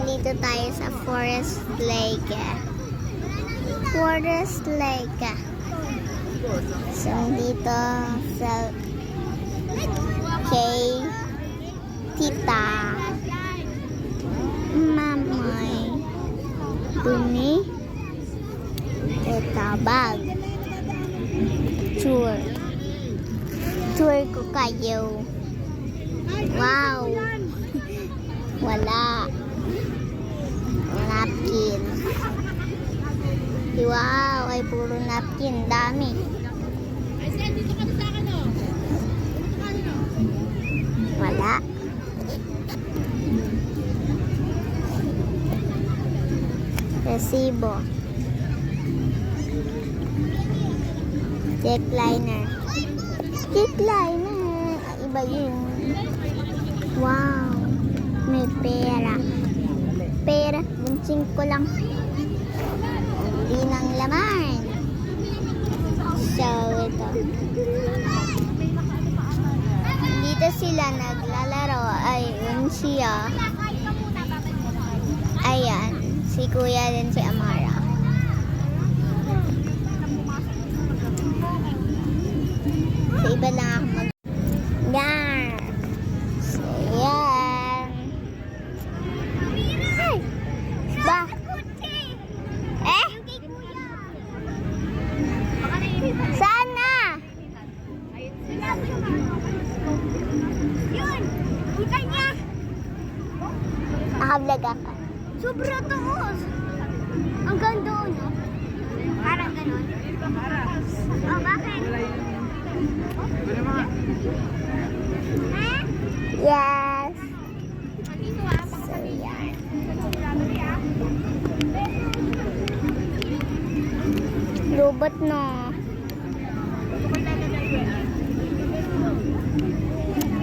Nandito tayo sa Forest Lake. Forest Lake. So, dito sa kay Tita Mamoy Dumi Tabag. Tour ko kayo. Wow. Wala. Napkin. Wow, ay puro napkin. Dami. Wala. Resibo. Decliner. Decliner. Iba yun. Wow. May pera. Pera. Bunsing ko lang. Hindi nang laman. So, ito. Dito sila naglalaro. Ayun siya. Ayan. Si Kuya din si Amara. So, iba lang ako mag... Yan. So, yan. Ay! Ba? Eh? Saan na? Yun! Kita niya! Nakablog ako. Sobra taos! Ang ganda no? Parang ganon. Oh, bakit? Eh? Yes. So, yan. Robot no.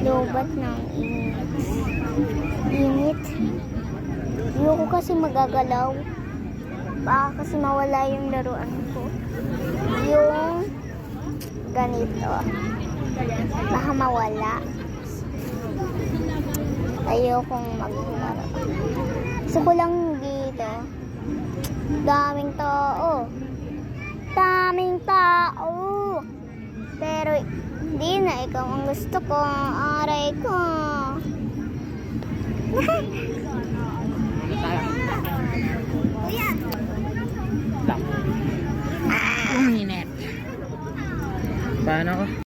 Robot ng init. Init. Ayoko kasi magagalaw. Baka kasi mawala yung laruan ko. Yung ganito. Baka mawala. Ayokong maglaro. Gusto ko lang dito. Daming tao. Daming tao. Pero hindi na ikaw ang gusto ko. Aray ko. Kuya! Lang. 1 minute. Paano ko?